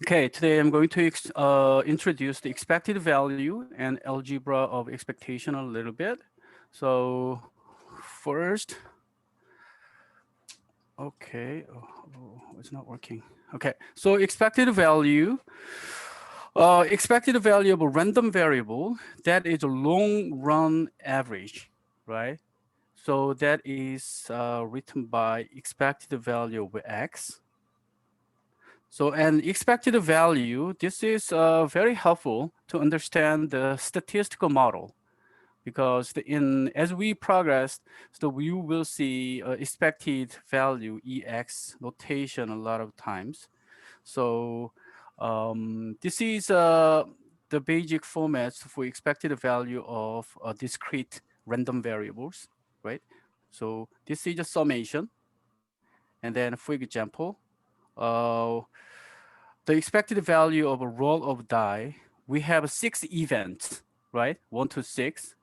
Okay, today I'm going to introduce the expected value and algebra of expectation a little bit. So first, okay, it's not working. Okay, so expected value of a random variable that is a long run average, right? So that is written by expected value of x. So an expected value, this is very helpful to understand the statistical model because as we progress, so we will see expected value EX notation a lot of times. So this is the basic formats for expected value of discrete random variables, right? So this is a summation. And then for example, uh, the expected value of a roll of die, we have 6 events, right? 1 to 6.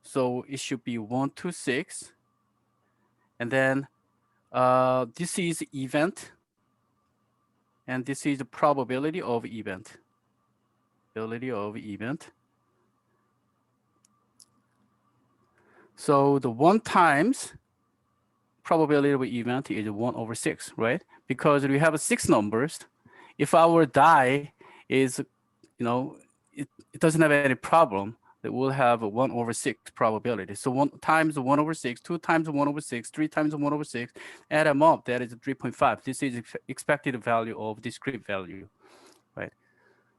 So it should be 1 to 6. And then this is event, and this is the probability of event. Probability of event. So the 1 times probability of event is 1 over 6, right? Because we have 6 numbers. If our die is, it doesn't have any problem, that we'll have a 1 over 6 probability. So 1 times 1 over 6, 2 times 1 over 6, 3 times 1 over 6, add them up, that is 3.5. This is expected value of discrete value, right?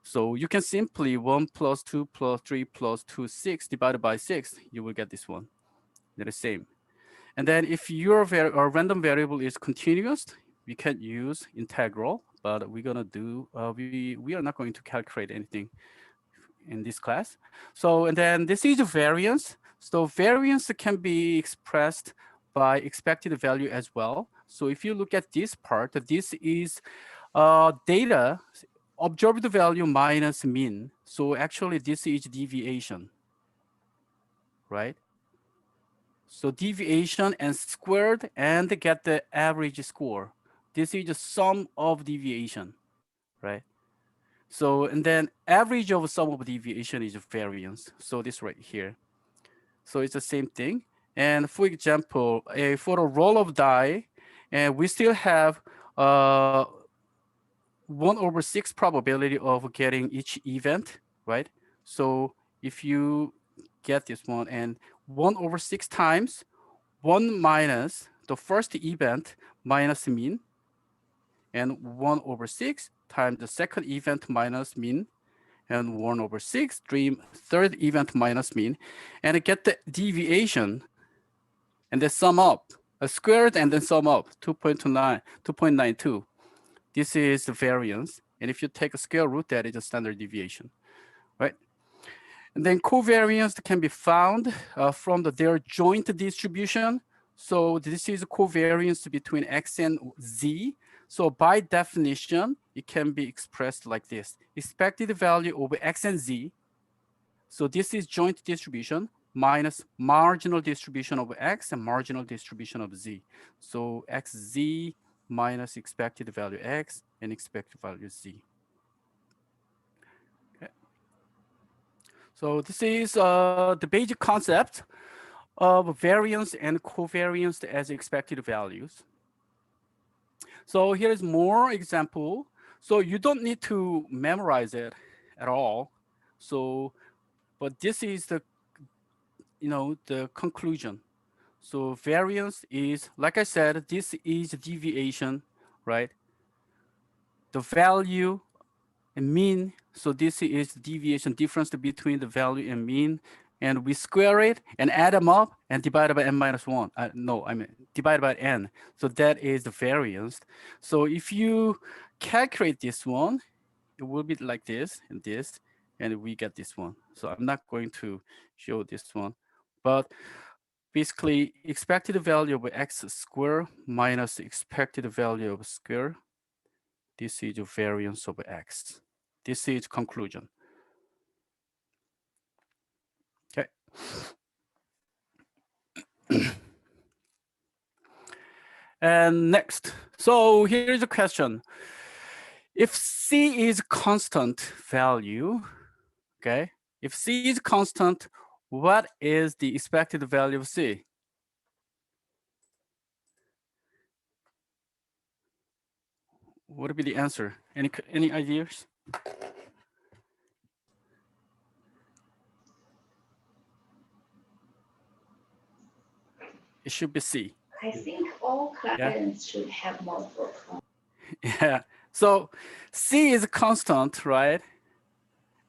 So you can simply 1 plus 2 plus 3 plus 2, 6 divided by 6, you will get this one. They're the same. And then if your random variable is continuous, we can use integral, but we're gonna do, we are not going to calculate anything in this class. So, and then this is variance. So variance can be expressed by expected value as well. So if you look at this part, this is data, observed value minus mean. So actually this is deviation, right? So deviation and squared and get the average score. This is the sum of deviation, right? So, and then average of sum of deviation is variance. So this right here. So it's the same thing. And for example, for a roll of die, and we still have 1 over 6 probability of getting each event, right? So if you get this one and 1 over 6 times 1 minus the first event minus mean, and 1 over 6 times the second event minus mean, and 1 over 6 third event minus mean, and get the deviation, and then sum up, a squared and then sum up, 2.92. This is the variance. And if you take a square root, that is a standard deviation, right? And then covariance can be found from their joint distribution. So this is a covariance between x and z. So by definition, it can be expressed like this. Expected value over x and z. So this is joint distribution minus marginal distribution of x and marginal distribution of z. So xz minus expected value x and expected value z. Okay. So this is the basic concept of variance and covariance as expected values. So here is more example. So you don't need to memorize it at all. So, but this is the conclusion. So variance is, like I said, this is deviation, right? The value and mean. So this is deviation difference between the value and mean. And we square it and add them up and divide by n minus 1. No, I mean, divide by n. So that is the variance. So if you calculate this one, it will be like this, and we get this one. So I'm not going to show this one. But basically, expected value of x square minus expected value of square. This is the variance of x. This is conclusion. Okay. And next, so here's a question. If C is constant value, okay, if C is constant, what is the expected value of C? What would be the answer? Any ideas? It should be C. I think all Yeah. clients should have multiple clients. Yeah. So C is a constant, right?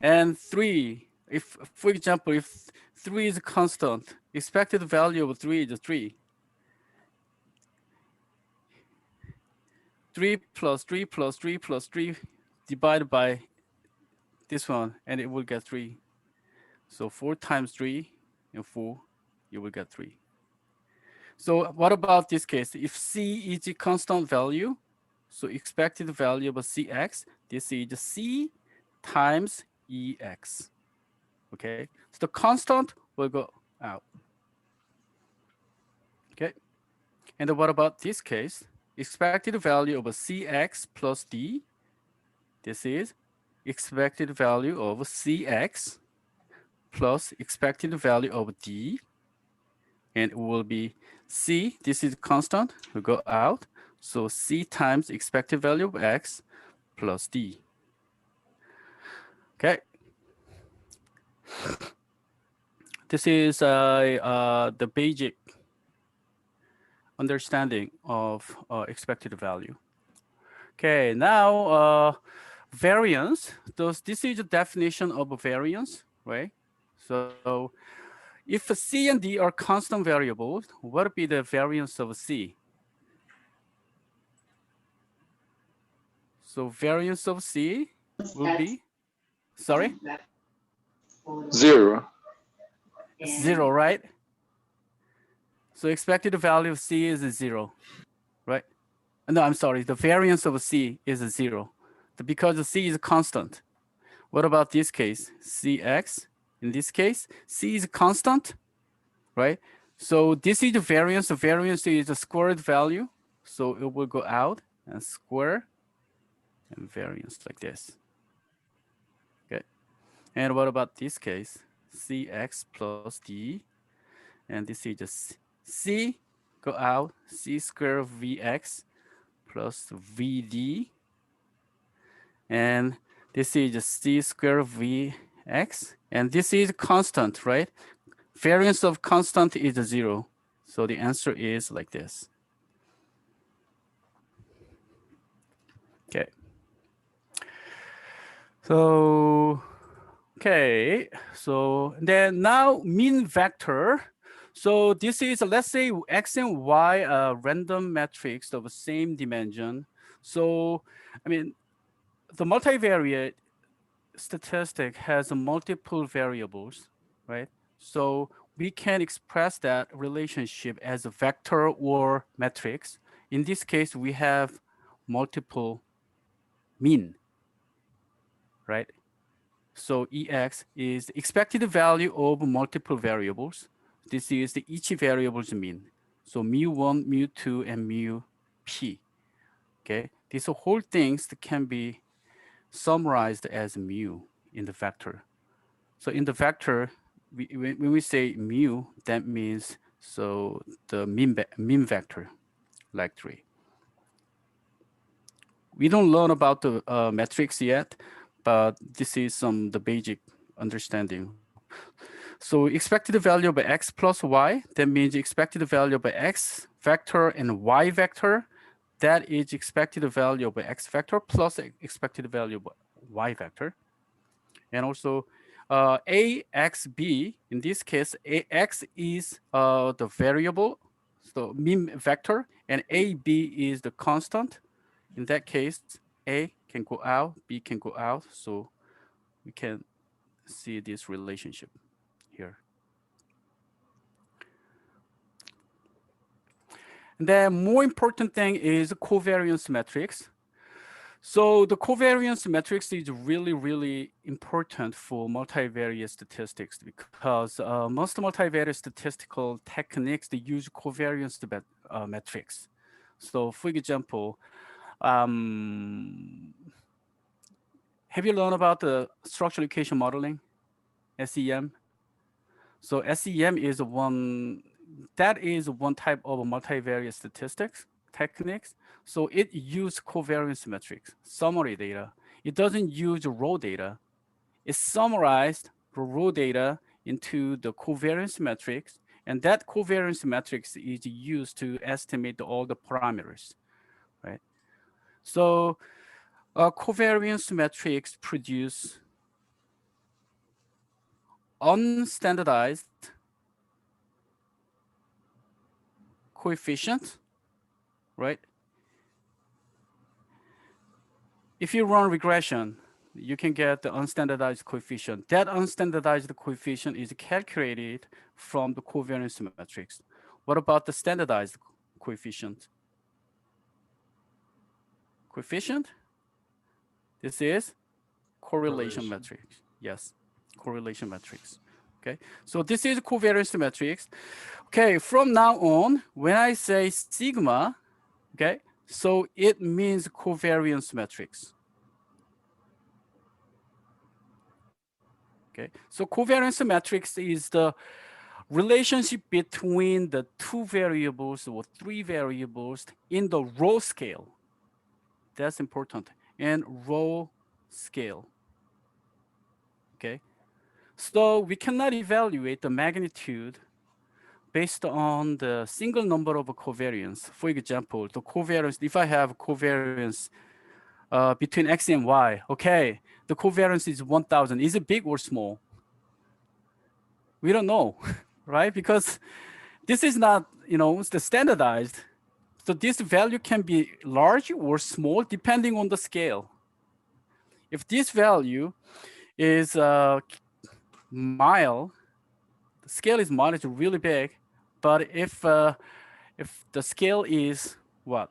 And 3, if for example, if 3 is a constant, expected value of 3 is 3. 3 plus 3 plus 3 plus 3 divided by this one, and it will get 3. So 4 times 3 and 4, you will get 3. So what about this case? If C is a constant value, so expected value of Cx, this is C times Ex. Okay, so the constant will go out. Okay, and then what about this case? Expected value of Cx plus D, this is expected value of Cx plus expected value of D, and it will be C, this is constant, will go out. So C times expected value of X plus D. Okay, this is the basic understanding of expected value. Okay, now variance. This is a definition of variance, right? So if C and D are constant variables, what would be the variance of C? So variance of C will At be, sorry, Zero. zero, right? So expected value of C is 0, right? No, I'm sorry. The variance of C is 0 because C is constant. What about this case? Cx, in this case, C is constant, right? So this is the variance. The variance is a squared value. So it will go out and square and variance like this. Okay. And what about this case? Cx plus D. And this is just C go out, C square Vx plus Vd. And this is just C square Vx. And this is constant, right? Variance of constant is 0. So the answer is like this. Okay. So, okay. So then now mean vector. So this is, let's say, X and Y random matrix of the same dimension. So, I mean, the multivariate statistic has multiple variables, right? So we can express that relationship as a vector or matrix. In this case, we have multiple mean, right? So Ex is the expected value of multiple variables. This is the each variable's mean. So mu1, mu2, and mu p. Okay, these whole things can be summarized as mu in the vector. So in the vector, when we say mu, that means so the mean vector, like 3. We don't learn about the metrics yet, but this is the basic understanding. So expected value by x plus y, that means expected value by x vector and y vector, that is expected value by x vector plus expected value by y vector. And also AXB, in this case, AX is the variable, so mean vector, and AB is the constant. In that case, A can go out, B can go out, so we can see this relationship here. And then more important thing is covariance matrix. So the covariance matrix is really, really important for multivariate statistics because most multivariate statistical techniques, they use covariance metrics. So for example, um, Have you learned about the structural equation modeling, SEM? So SEM is one type of multivariate statistics techniques. So it uses covariance metrics, summary data. It doesn't use raw data. It summarized the raw data into the covariance metrics, and that covariance matrix is used to estimate all the parameters, right? So covariance metrics produce unstandardized coefficient, right? If you run regression, you can get the unstandardized coefficient. That unstandardized coefficient is calculated from the covariance matrix. What about the standardized coefficient? Coefficient? This is correlation Correlation. matrix. Yes, correlation matrix. Okay, so this is covariance matrix. Okay, from now on, when I say sigma, okay, so it means covariance matrix. Okay, so covariance matrix is the relationship between the two variables or three variables in the row scale. That's important. And row scale. Okay, so we cannot evaluate the magnitude based on the single number of covariance. For example, the covariance, if I have covariance between X and Y, okay, the covariance is 1000. Is it big or small? We don't know, right? Because this is not, it's the standardized. So this value can be large or small depending on the scale. If this value is mile, the scale is mile, it's really big. But if the scale is what?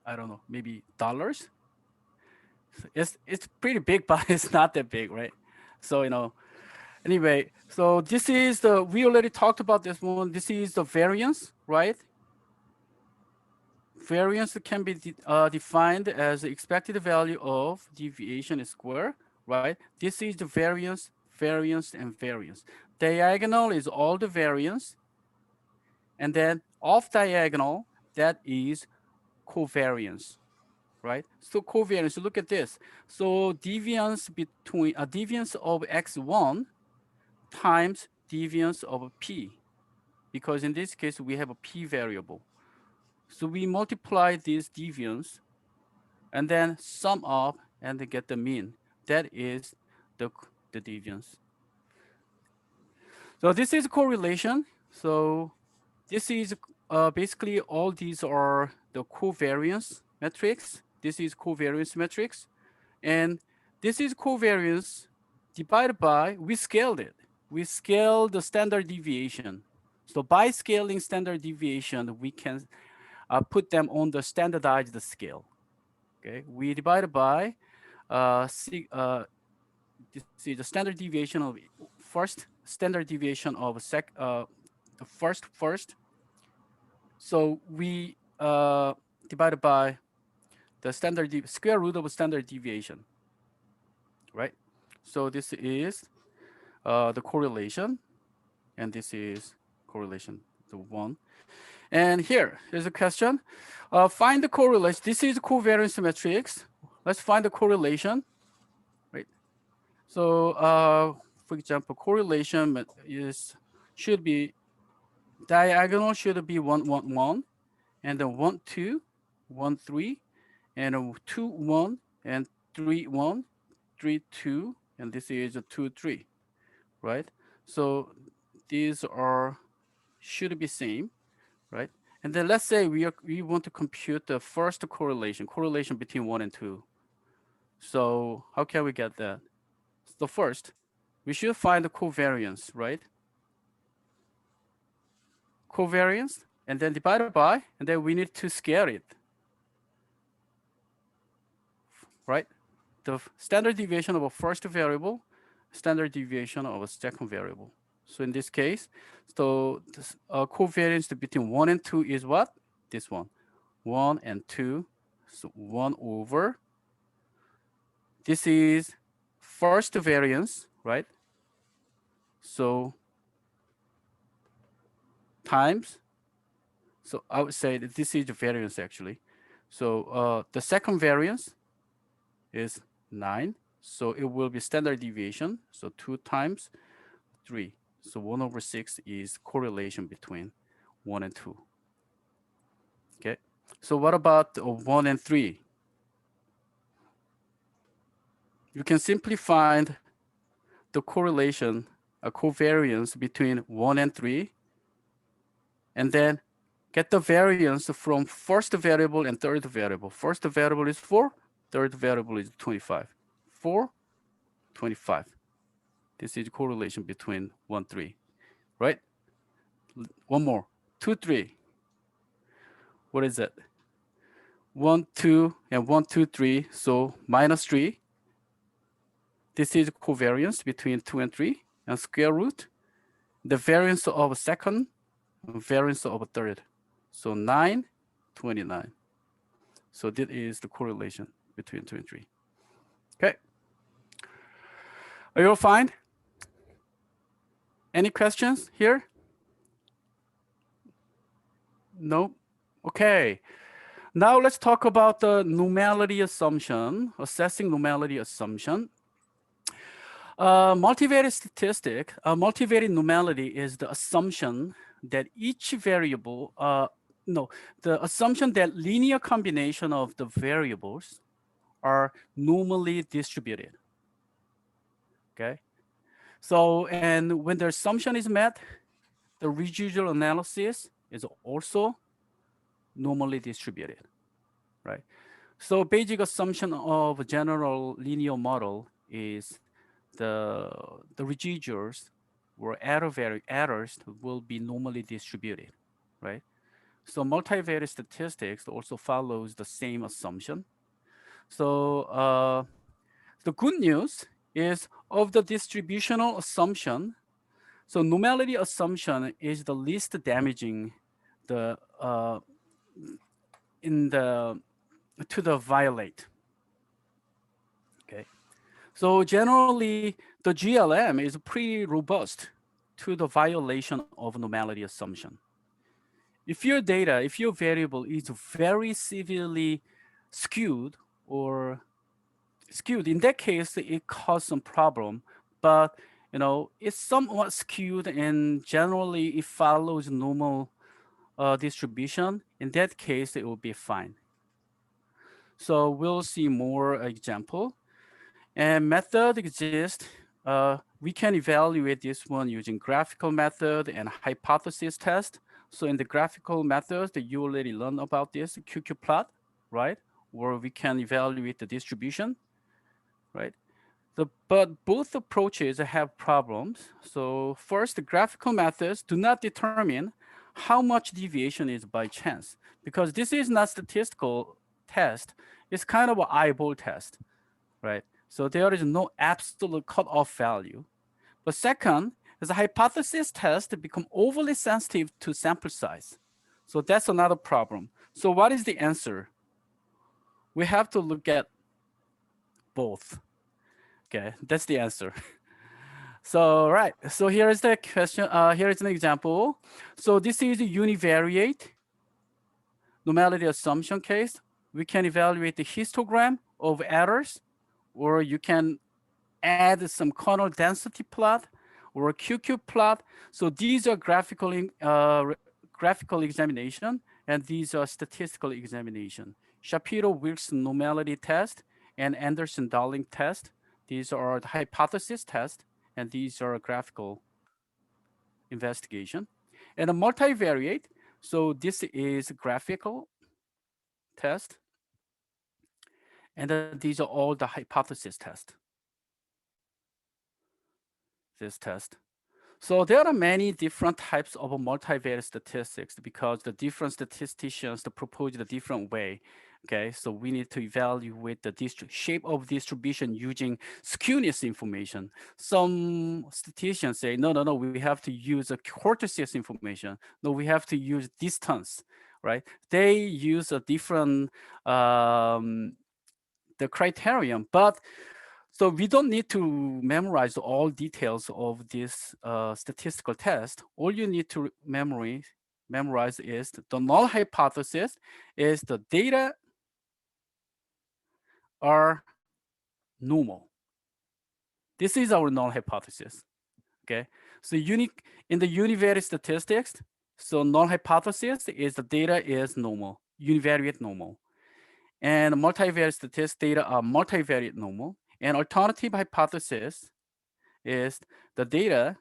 I don't know, maybe dollars. It's pretty big, but it's not that big, right? So anyway, so this is we already talked about this one. This is the variance, right? Variance can be defined as the expected value of deviation square, right? This is the variance, variance, and variance. Diagonal is all the variance, and then off diagonal, that is covariance, right? So covariance, look at this. So deviance between a deviance of x1 times deviance of p, because in this case we have a p variable. So we multiply this deviance and then sum up and then get the mean. That is the the deviance. So this is correlation. So this is basically all these are the covariance metrics. This is covariance metrics. And this is covariance divided by, we scaled it. We scaled the standard deviation. So by scaling standard deviation, we can put them on the standardized scale. Okay, we divided by this is the standard deviation of first, standard deviation of the first. So we divided by the square root of standard deviation, right? So this is the correlation, and this is correlation, the one. And here is a question. Find the correlation. This is covariance matrix. Let's find the correlation, right? So for example, correlation is should be diagonal should be 1, 1, 1, and then 1, 2, 1, 3, and 2, 1, and 3, 1, 3, 2, and this is a 2, 3, right? So these are should be same, right? And then let's say we want to compute the first correlation between 1 and 2. So how can we get that? So first, we should find the covariance, right? Covariance, and then divided by, and then we need to scale it, right? The standard deviation of a first variable, standard deviation of a second variable. So in this case, so this, covariance between 1 and 2 is what? This one, 1 and 2. So 1 over, this is first variance, right? So times, so I would say that this is the variance actually. So the second variance is 9. So it will be standard deviation. So 2 times 3. So 1 over 6 is correlation between 1 and 2. Okay. So what about 1 and 3? You can simply find the correlation, a covariance between 1 and 3, and then get the variance from first variable and third variable. First variable is 4, third variable is 25. 4, 25. This is correlation between 1, 3, right? One more, 2, 3. What is it? 1, 2, and 1, 2, 3. So minus 3. This is covariance between 2 and 3, and square root. The variance of second, variance of third. So 9, 29. So this is the correlation between 2 and 3. Okay. Are you all fine? Any questions here? No? Okay. Now let's talk about the normality assumption, assessing normality assumption. Multivariate statistic, multivariate normality is the assumption that each variable, no, the assumption that linear combination of the variables are normally distributed. Okay. So, and when the assumption is met, the residual analysis is also normally distributed, right? So basic assumption of a general linear model is the residuals or errors will be normally distributed, right? So multivariate statistics also follows the same assumption. So the good news is of the distributional assumption. So normality assumption is the least damaging the in the to the violate. Okay. So generally, the GLM is pretty robust to the violation of normality assumption. If your data, if your variable is very severely skewed or skewed, in that case, it causes some problem. But it's somewhat skewed and generally it follows normal distribution. In that case, it will be fine. So we'll see more example. And method exists. We can evaluate this one using graphical method and hypothesis test. So in the graphical method, you already learned about this QQ plot, right? Where we can evaluate the distribution, right? But both approaches have problems. So first, the graphical methods do not determine how much deviation is by chance, because this is not statistical test. It's kind of an eyeball test, right? So there is no absolute cutoff value. But second, is a hypothesis test become overly sensitive to sample size. So that's another problem. So what is the answer? We have to look at both. Okay, that's the answer. So right, so here is the question. Here is an example. So this is a univariate normality assumption case. We can evaluate the histogram of errors, or you can add some kernel density plot or a QQ plot. So these are graphical examination, and these are statistical examination. Shapiro-Wilks normality test and Anderson-Darling test. These are the hypothesis test, and these are graphical investigation. And a multivariate, so this is graphical test, and these are all the hypothesis test, this test. So there are many different types of multivariate statistics because the different statisticians propose a different way. Okay, so we need to evaluate the shape of distribution using skewness information. Some statisticians say, no, we have to use a cortices information. No, we have to use distance, right? They use a different the criterion, but so we don't need to memorize all details of this statistical test. All you need to memorize is the null hypothesis is the data are normal. This is our null hypothesis. Okay, so unique in the univariate statistics. So null hypothesis is the data is normal, univariate normal, and multivariate statistics data are multivariate normal. And alternative hypothesis is the data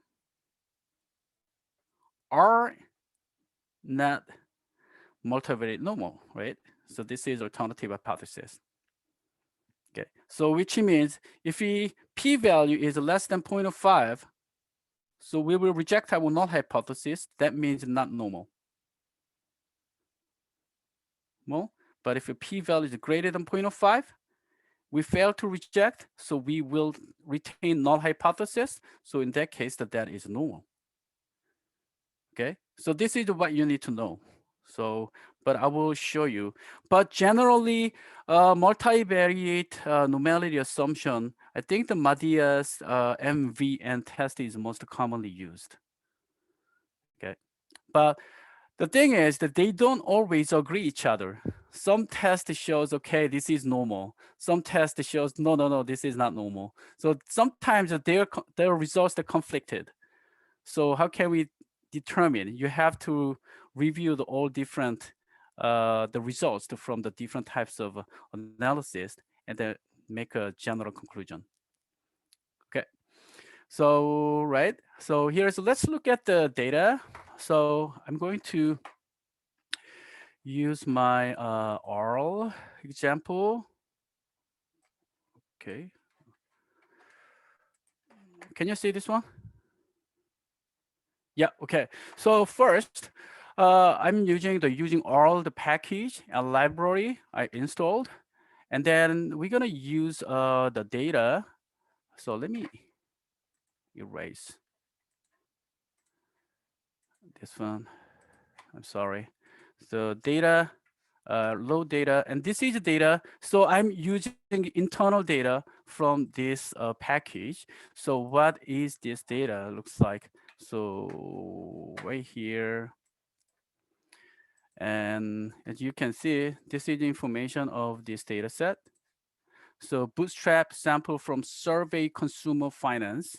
are not multivariate normal, right? So this is alternative hypothesis. Okay, so which means if p-value is less than 0.05, so we will reject our null hypothesis. That means not normal. Well, but if a p-value is greater than 0.05, we fail to reject, so we will retain null hypothesis. So in that case, that is normal. Okay, so this is what you need to know. So, but I will show you. But generally, multivariate normality assumption, I think the Madias MVN test is most commonly used. Okay, but the thing is that they don't always agree each other. Some test shows, okay, this is normal. Some test shows, no, no, no, this is not normal. So sometimes their results are conflicted. So how can we determine? You have to review all different the results from the different types of analysis and then make a general conclusion. Okay. So right. So here's let's look at the data. So I'm going to use my oral example. Okay. Can you see this one? Yeah, okay. So first, I'm using all the package and library I installed, and then we're gonna use the data. So let me erase this one. I'm sorry. So data, load data, and this is data. So I'm using internal data from this package. So what is this data looks like? So right here. And as you can see, this is the information of this data set. So bootstrap sample from survey consumer finance.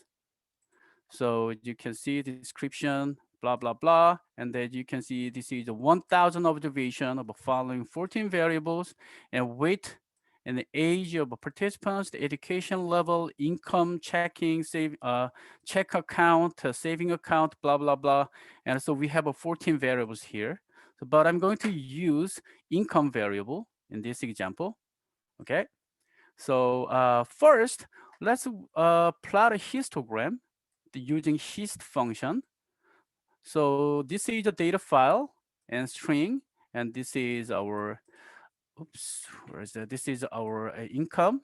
So you can see description, blah, blah, blah. And then you can see this is a 1,000 observation of the following 14 variables and weight and the age of participants, the education level, income, checking, check account, saving account, blah, blah, blah. And so we have a 14 variables here. So, but I'm going to use income variable in this example, okay? So first, let's plot a histogram using hist function. So this is a data file and string, and this is our, oops, where is that? This is our income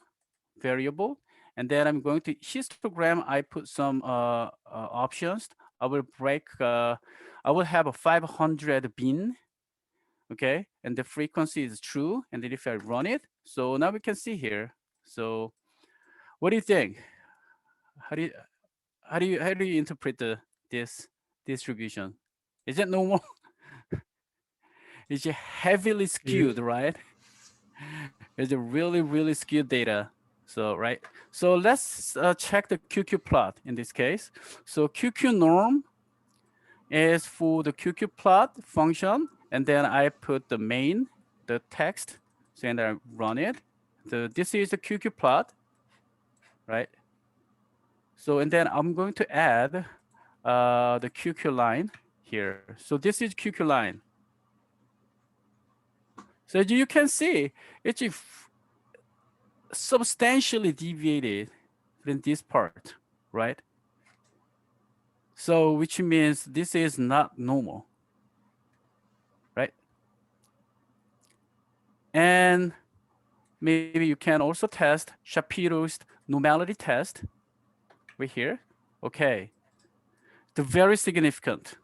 variable. And then I'm going to histogram, I put some options. I will I will have a 500 bin, okay? And the frequency is true. And then if I run it, so now we can see here. So what do you think? How do you how do you interpret this distribution? Is it normal? Is it heavily Yeah. skewed, right? Is it really skewed data? So right. So let's check the QQ plot in this case. So QQ norm is for the QQ plot function, and then I put the main, the text, so and I run it. So this is the QQ plot, right? So and then I'm going to add the QQ line here. So this is QQ line. So as you can see, it's substantially deviated in this part, right? So which means this is not normal, right? And maybe you can also test Shapiro's normality test right here. Okay, the very significant.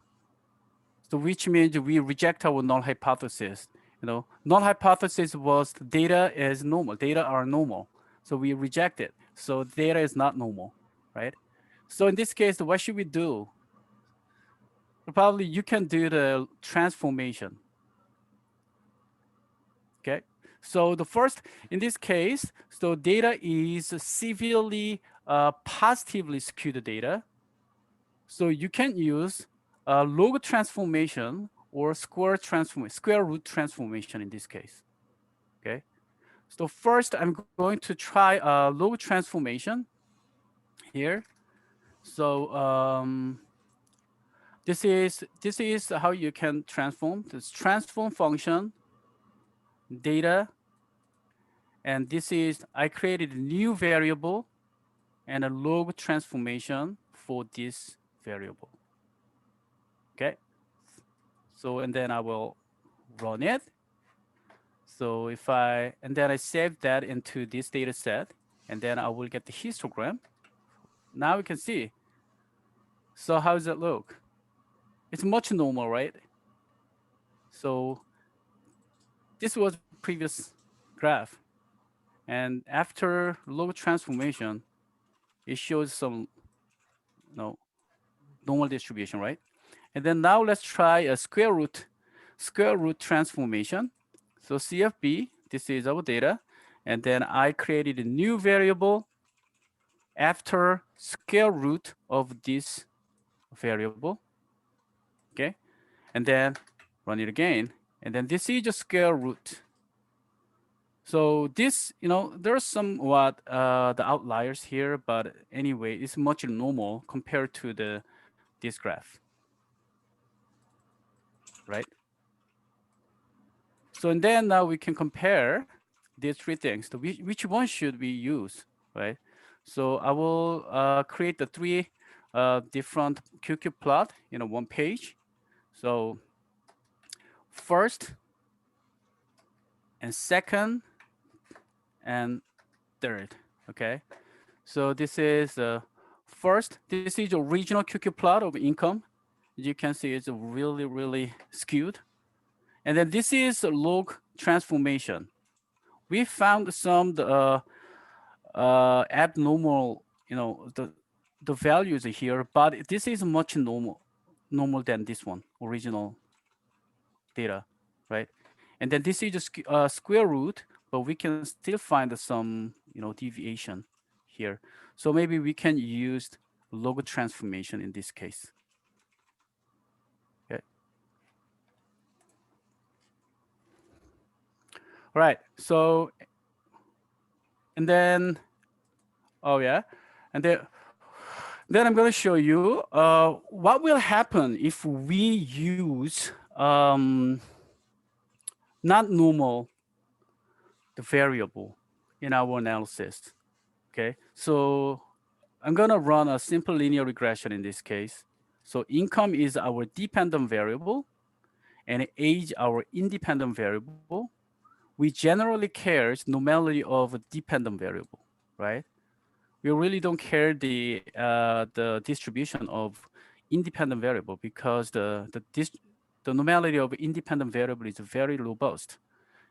So which means we reject our null hypothesis. Null hypothesis was the data is normal. Data are normal. So we reject it. So data is not normal, right? So in this case, what should we do? Probably you can do the transformation. Okay. So the first, in this case, so data is severely positively skewed data. So you can use log transformation or square root transformation in this case. Okay. So first, I'm going to try log transformation here. So this is how you can transform this transform function data, and this is I created a new variable and a log transformation for this variable. Okay. So and then I will run it. So if I and then I save that into this data set, and then I will get the histogram. Now we can see. So how does it look? It's much normal, right? So this was a previous graph. And after log transformation, it shows some normal distribution, right? And then now let's try a square root transformation. So CFB, this is our data. And then I created a new variable after square root of this variable. Okay. And then run it again. And then this is a square root. So this, there's somewhat the outliers here, but anyway, it's much normal compared to this graph, right? So and then now we can compare these three things. So which one should we use, right? So I will create the three different QQ plot in a one page. So first and second and third, okay? So this is first, this is the original QQ plot of income. As you can see, it's really, really skewed. And then this is a log transformation. We found some abnormal, the values here, but this is much normal than this one, original data, right? And then this is just square root, but we can still find some, deviation here. So maybe we can use log transformation in this case. Okay. All right. So, and then, oh yeah, and then I'm going to show you what will happen if we use not normal the variable in our analysis. Okay, so I'm going to run a simple linear regression in this case. So income is our dependent variable and age our independent variable. We generally cares normality of a dependent variable, right? We really don't care the distribution of independent variable because the normality of independent variable is very robust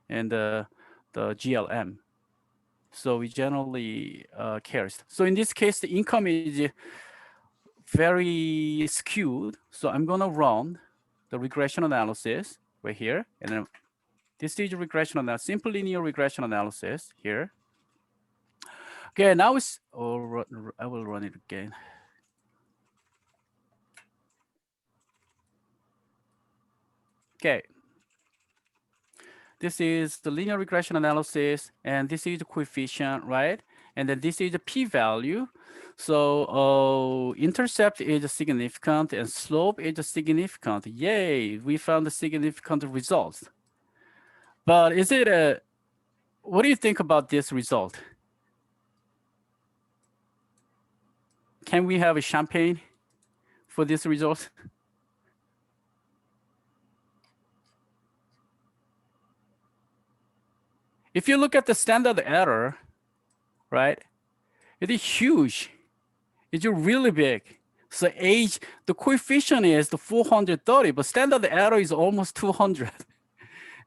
and the GLM. So we generally cares. So in this case, the income is very skewed. So I'm gonna run the regression analysis right here, and then this is regression analysis, simple linear regression analysis here. Okay, now it's, I will run it again. Okay, this is the linear regression analysis, and this is the coefficient, right? And then this is the p-value. So intercept is significant and slope is significant. Yay, we found the significant results. But is it a, what do you think about this result? Can we have a champagne for this result? If you look at the standard error, right, it is huge. It's really big. So age, the coefficient is the 430, but standard error is almost 200.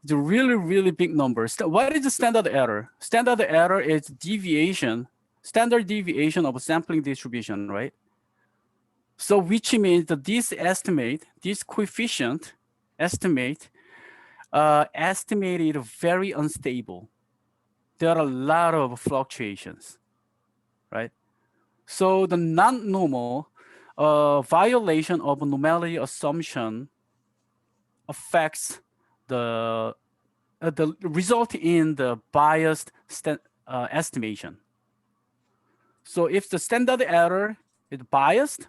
It's a really, really big number. What is the standard error? Standard error is deviation, standard deviation of a sampling distribution, right? So which means that this estimate, this coefficient estimate, estimated very unstable. There are a lot of fluctuations, right? So the non-normal violation of normality assumption affects the result in the biased estimation. So if the standard error is biased,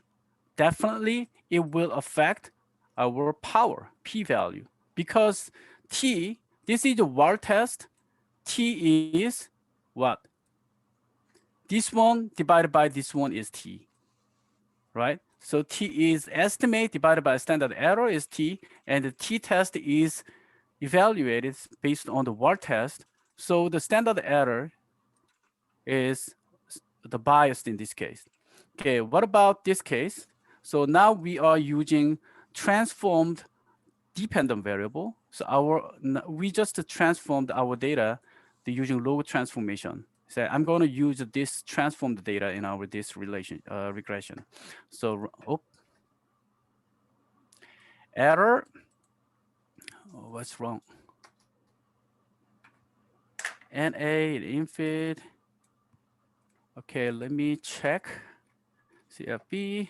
definitely it will affect our power, p-value, because t, this is a wall test, t is what? This one divided by this one is t, right? So t is estimate divided by standard error is t, and the t-test is evaluated based on the wall test. So the standard error is the bias in this case. Okay, what about this case? So now we are using transformed dependent variable. So we just transformed our data using log transformation. So I'm going to use this transformed data in our this regression. So error. Oh, what's wrong? NA infid. Okay, let me check. CFB.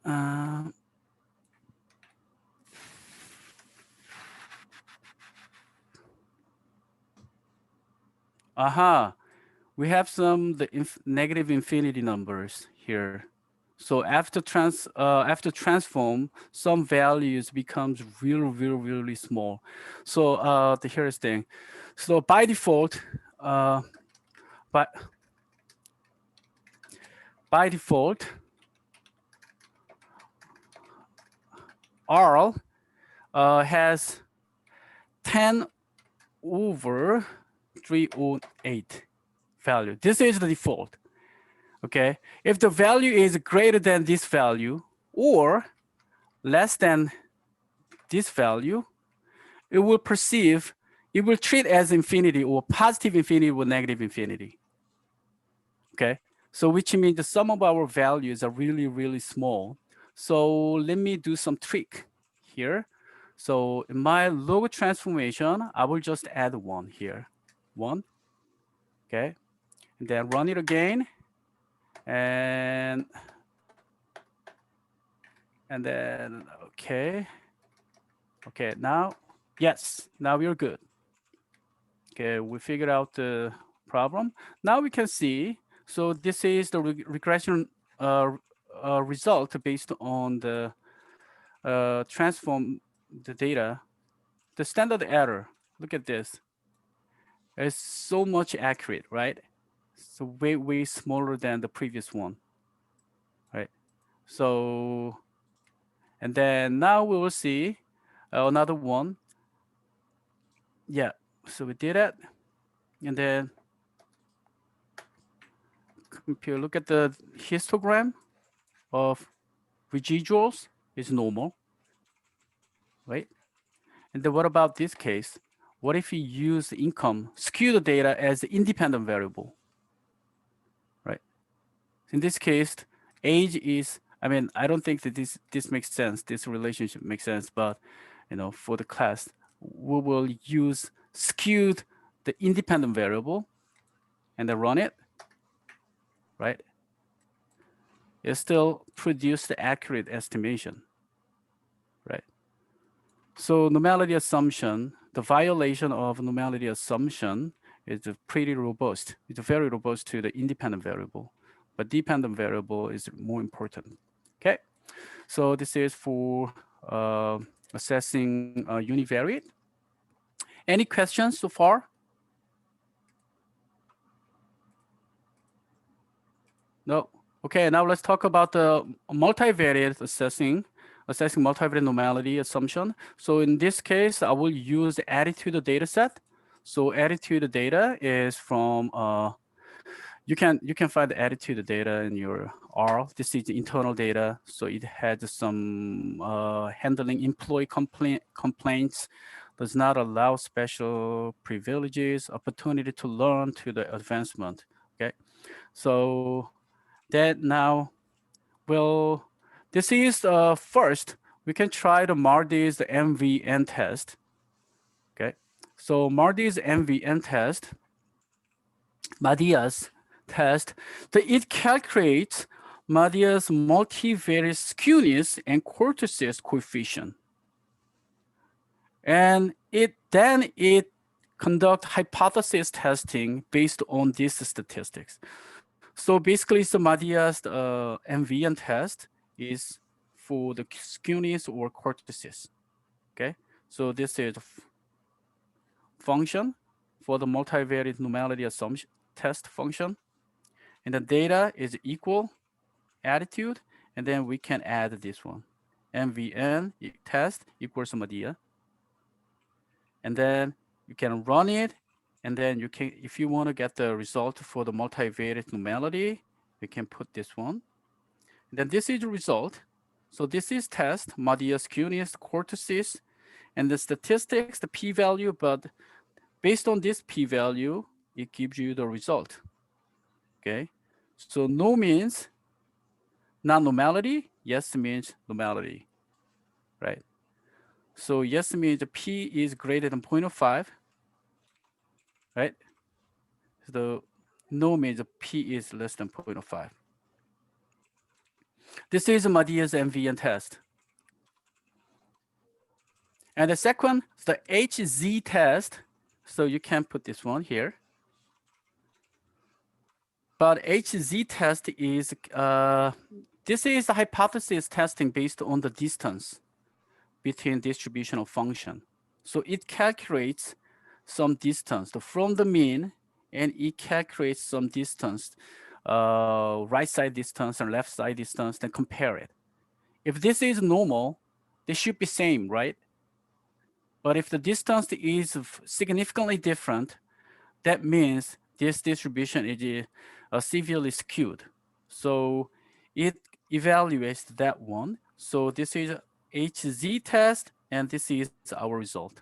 Um, aha, we have some negative infinity numbers here. So after transform, some values becomes really small. So here's the thing. So by default, by by default, R has 10 over 308 value. This is the default. Okay. If the value is greater than this value or less than this value, it will perceive, it will treat as infinity or positive infinity or negative infinity. Okay. So which means the sum of our values are really small. So let me do some trick here. So in my log transformation, I will just add one here. One. Okay. And then run it again. And then, okay. Okay, now, yes, now we're good. Okay, we figured out the problem. Now we can see, so this is the regression result based on the transform the data. The standard error, look at this. It's so much accurate, right? So way smaller than the previous one, right? So, and then now we will see another one. Yeah, so we did it. And then compare, look at the histogram of residuals is normal, right? And then what about this case? What if we use income, skew the data as independent variable, right? In this case, age is, I mean, I don't think that this makes sense, this relationship makes sense, but for the class, we will use skewed the independent variable and then run it, right? It still produce the accurate estimation, right? So normality assumption, the violation of normality assumption is pretty robust. It's very robust to the independent variable, but dependent variable is more important. Okay, so this is for assessing univariate. Any questions so far? No. Okay, now let's talk about the multivariate assessing multivariate normality assumption. So in this case, I will use the attitude data set. So attitude data is from you can find the attitude data in your R. This is the internal data, so it has some handling employee complaints, does not allow special privileges, opportunity to learn to the advancement. Okay, so that now, well, this is first we can try the Mardy's MVN test. Okay, so Mardy's MVN test, Madia's test, it calculates Madia's multivariate skewness and cortices coefficient. And it conduct hypothesis testing based on these statistics. So basically, so Madia's MVN test is for the skewness or cortices. Okay, so this is function for the multivariate normality assumption test function. And the data is equal attitude, and then we can add this one. MVN test equals Madia. And then you can run it, and then you can, if you want to get the result for the multivariate normality, you can put this one. And then this is the result. So this is test, Madia skewness, cortices, and the statistics, the p-value, but based on this p-value, it gives you the result. Okay, so no means non-normality, yes means normality, right? So yes means p is greater than 0.05, right? So no means p is less than 0.05. This is Madia's MVN test. And the second, the HZ test. So you can put this one here. But HZ test is, this is a hypothesis testing based on the distance between distributional function. So it calculates some distance from the mean, and it calculates some distance, right side distance and left side distance, then compare it. If this is normal, they should be same, right? But if the distance is significantly different, that means this distribution is severely skewed. So it evaluates that one. So this is HZ test, and this is our result.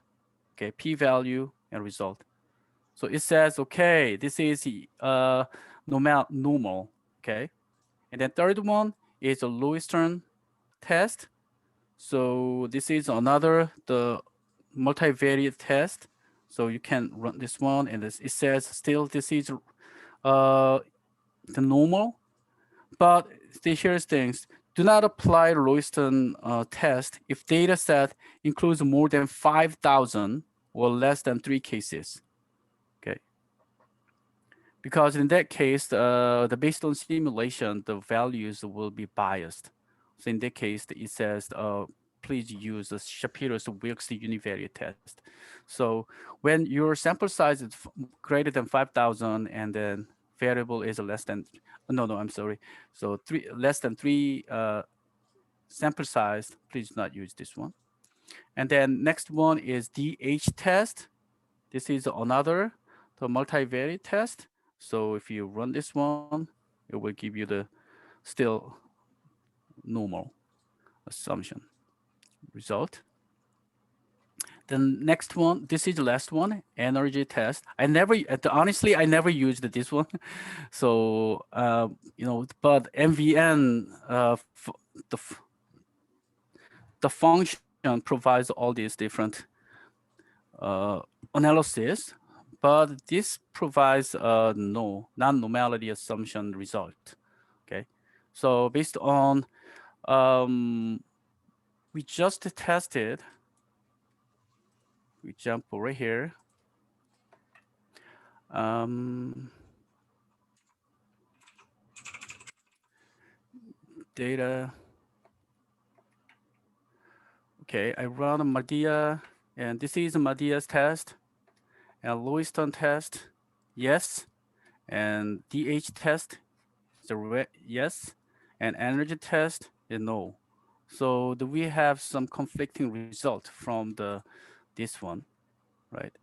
Okay, p-value and result. So it says, okay, this is normal. Okay, and then third one is a Lewiston test. So this is another the multivariate test. So you can run this one, and it says still this is the normal. But here's things. Do not apply Lewiston test if data set includes more than 5,000 or less than 3 cases. Okay. Because in that case, the based on simulation, the values will be biased. So in that case, it says, please use the Shapiro's Wilks univariate test. So when your sample size is greater than 5,000 and then variable is less than, no, I'm sorry. So less than 3 sample size, please not use this one. And then next one is DH test. This is another the multivariate test. So if you run this one, it will give you the still normal assumption result. Then next one, this is the last one, energy test. Honestly, I never used this one. So, but MVN, the function provides all these different analysis, but this provides no non-normality assumption result. Okay, so based on we just tested, we jump over here. Data. Okay, I run Madia, and this is Madia's test, and Lewiston test, yes, and DH test is a yes, and energy test is no. So do we have some conflicting result from this one, right?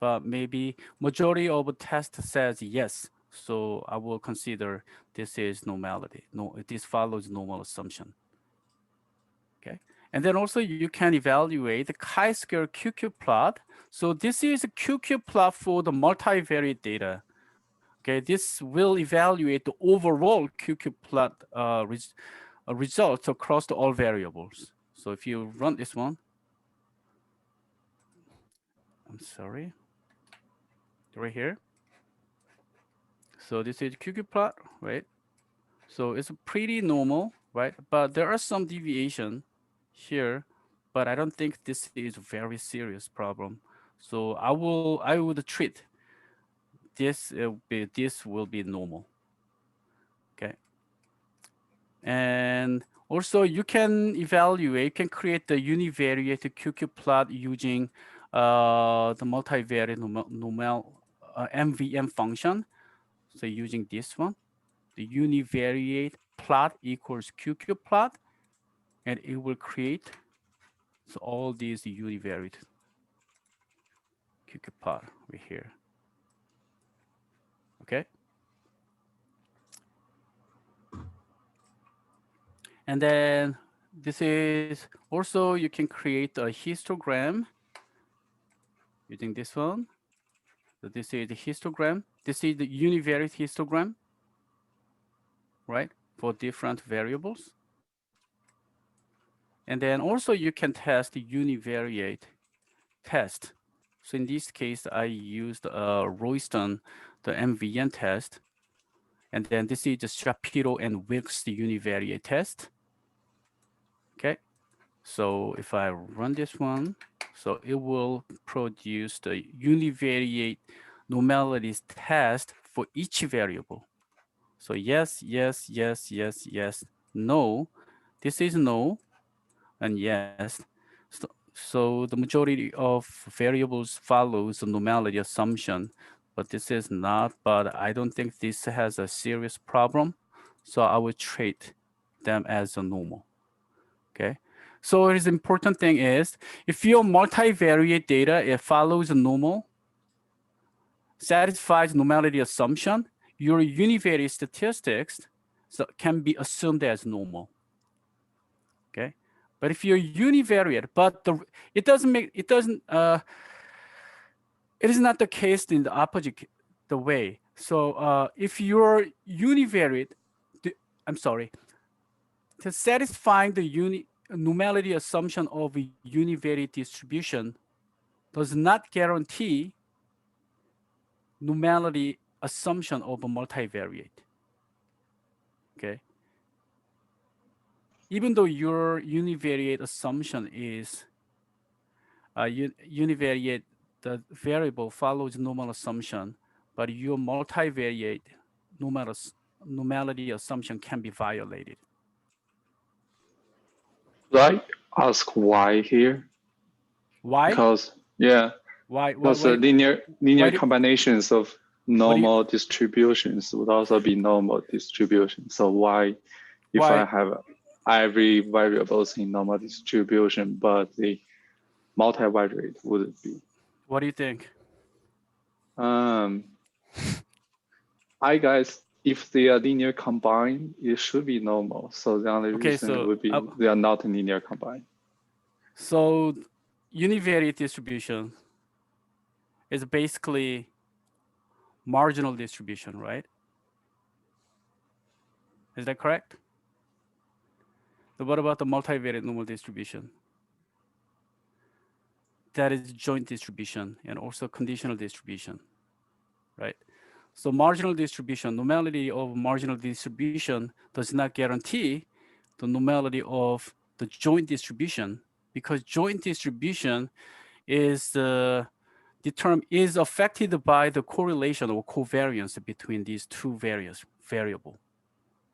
But maybe majority of the test says yes. So I will consider this is normality. No, this follows normal assumption. Okay. And then also you can evaluate the chi-square QQ plot. So this is a QQ plot for the multivariate data. Okay, this will evaluate the overall QQ plot results across the all variables. So if you run this one, I'm sorry, right here. So this is QQ plot, right? So it's pretty normal, right? But there are some deviation here, but I don't think this is a very serious problem. So I would treat this will be normal. Okay. And also you can evaluate, can create the univariate QQ plot using the multivariate MVM function. So using this one, the univariate plot equals QQ plot, and it will create so all these univariate QQ plot right here. Okay. And then this is also you can create a histogram using this one. So this is the histogram. This is the univariate histogram, right? For different variables. And then also you can test the univariate test. So in this case, I used Royston, the MVN test. And then this is the Shapiro and Wilks univariate test. Okay. So if I run this one, so it will produce the univariate normalities test for each variable. So yes, yes, yes, yes, yes, no. This is no, and yes. So the majority of variables follows the normality assumption, but this is not. But I don't think this has a serious problem, so I would treat them as a normal. Okay. So his important thing is if your multivariate data it follows a normal, satisfies normality assumption, your univariate statistics so can be assumed as normal. Okay. But if you're univariate, but it is not the case in the opposite the way. So if you're univariate, I'm sorry, to satisfying the normality assumption of a univariate distribution does not guarantee normality assumption of a multivariate. Okay. Even though your univariate assumption is univariate, the variable follows normal assumption, but your multivariate normal, normality assumption can be violated. Could I ask why here? Why? Because yeah, Why? because the linear Why do, combinations of what do you, normal distributions would also be normal distribution. So why, if I why, have every variables in normal distribution, but the multivariate wouldn't be? what do you think? Um, I guess if they are linear combined, it should be normal. So the only Okay, reason so would be they are not linear combined. so univariate distribution is basically marginal distribution, right? Is that correct? So what about the multivariate normal distribution? That is joint distribution and also conditional distribution, right? So marginal distribution, normality of marginal distribution does not guarantee the normality of the joint distribution because joint distribution is the term is affected by the correlation or covariance between these two various variable.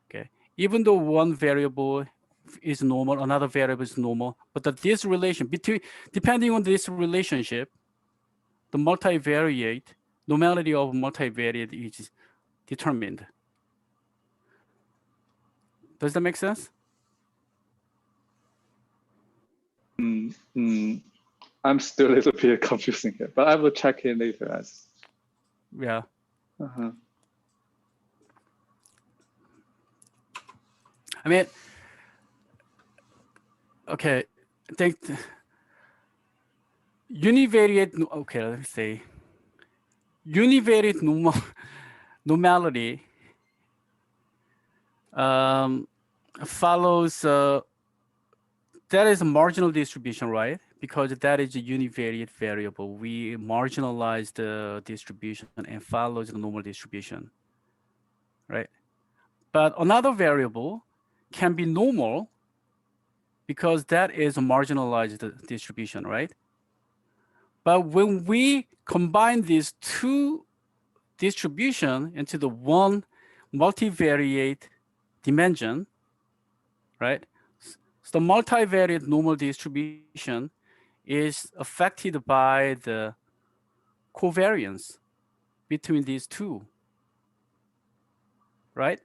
Okay, even though one variable is normal, another variable is normal, but this relation between depending on this relationship, the multivariate normality of multivariate is determined. Does that make sense? Mm, mm, I'm still a little bit confusing here, but I will check in later. Yeah. Uh-huh. I mean, okay, I think univariate. Okay, let me say univariate normality um, follows that is a marginal distribution, right? Because that is a univariate variable. We marginalize the distribution and follows the normal distribution, right? But another variable can be normal because that is a marginalized distribution, right? But when we combine these two distribution into the one multivariate dimension, right? So the multivariate normal distribution is affected by the covariance between these two, right?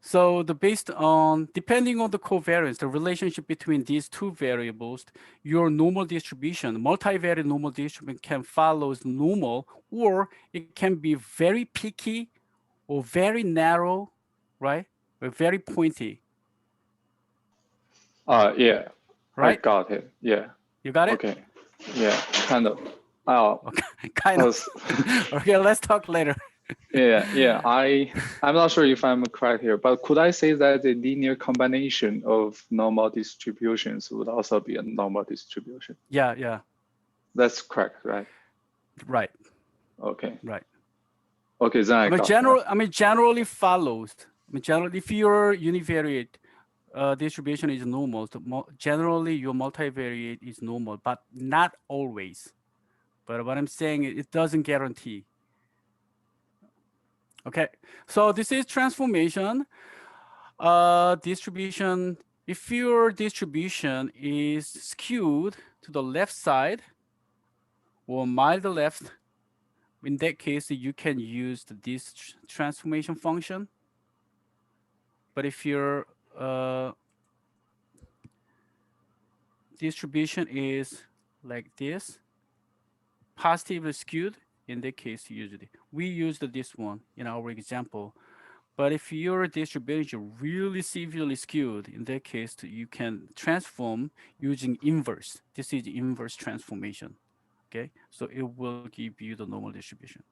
So the based on depending on the covariance, the relationship between these two variables, your normal distribution, multivariate normal distribution can follow normal, or it can be very peaky or very narrow, right? Or very pointy, Yeah, I right? got it. Yeah. You got it? Okay. Yeah, kind of. Oh, Okay, kind I of. was, Okay, let's talk later. yeah. I'm not sure if I'm correct here, but could I say that the linear combination of normal distributions would also be a normal distribution? Yeah, yeah, That's correct, right? right, Okay. right. Okay, then I got that. I mean, generally follows. I mean, generally, if your univariate distribution is normal, so generally your multivariate is normal, but not always. But what I'm saying, it doesn't guarantee. Okay, so this is transformation. Distribution. If your distribution is skewed to the left side or mild left, in that case, you can use this transformation function. But if your distribution is like this, positively skewed, in that case, usually we used this one in our example. But if your distribution really severely skewed, in that case, you can transform using inverse. This is inverse transformation. Okay, so it will give you the normal distribution.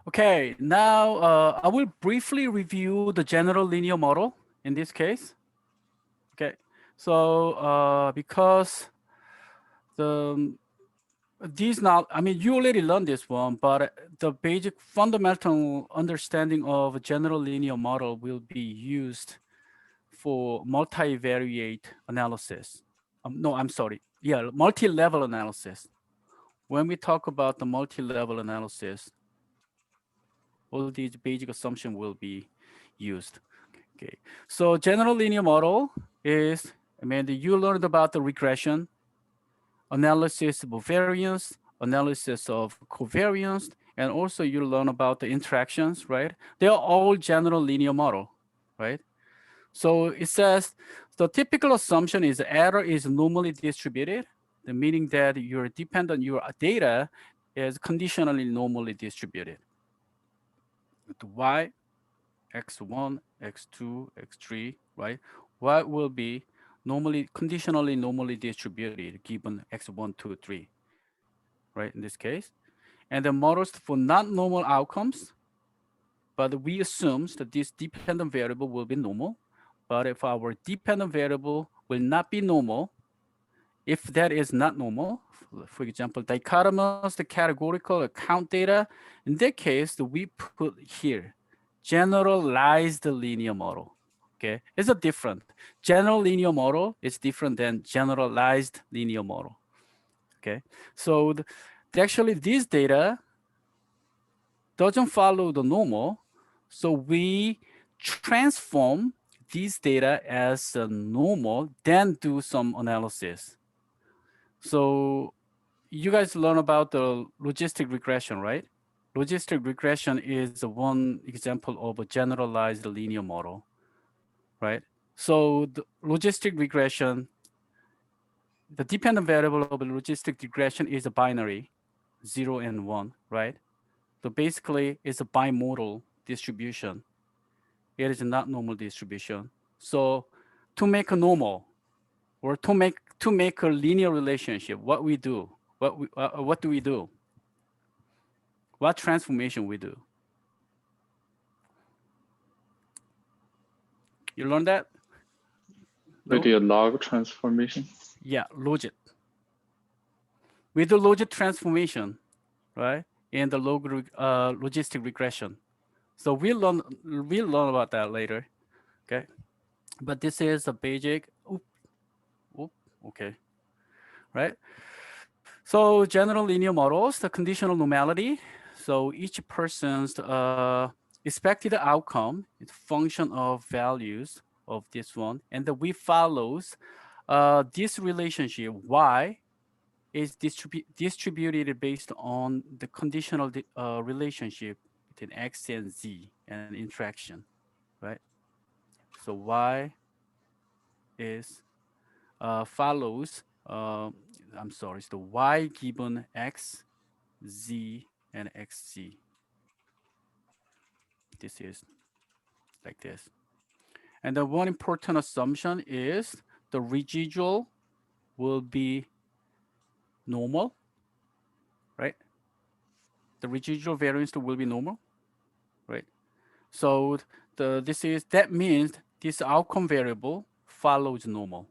Okay, now I will briefly review the general linear model in this case. Okay, so because the these now, I mean, you already learned this one, but the basic fundamental understanding of a general linear model will be used for multivariate analysis. No, I'm sorry. Yeah, multi-level analysis. When we talk about the multi-level analysis, all these basic assumptions will be used. Okay, so general linear model is, I mean, you learned about the regression, analysis of variance, analysis of covariance, and also you learn about the interactions, right? They are all general linear model, right? So it says the typical assumption is error is normally distributed, the meaning that your dependent your data is conditionally normally distributed. To y, x1, x2, x3, right? Y will be normally conditionally normally distributed given x1, 2, 3, right? In this case, and the models for not normal outcomes, but we assume that this dependent variable will be normal. But if our dependent variable will not be normal, if that is not normal, for example, dichotomous, the categorical account data, in that case, we put here generalized linear model. Okay, it's a different. General linear model is different than generalized linear model. Okay, so actually this data doesn't follow the normal, so we transform these data as a normal, then do some analysis. So you guys learn about the logistic regression, right? Logistic regression is one example of a generalized linear model, right? So the logistic regression, the dependent variable of the logistic regression is a binary, 0 and 1, right? So basically, it's a bimodal distribution. It is not normal distribution. So to make a normal or to make a linear relationship, what we do, what do we do? What transformation we do? You learn that? With No? the log transformation. Yeah, logit. We do logit transformation, right? In the logistic regression. So we'll learn about that later. Okay. But this is a basic. Oop, okay. Right. So general linear models, the conditional normality. So each person's expected outcome is function of values of this one, and the we follows this relationship y is distributed based on the conditional relationship between x and z and interaction, right? So y is follows. I'm sorry. It's the y given x, z, and xz. This is like this. And the one important assumption is the residual will be normal, right? The residual variance will be normal, right? So that means this outcome variable follows normal,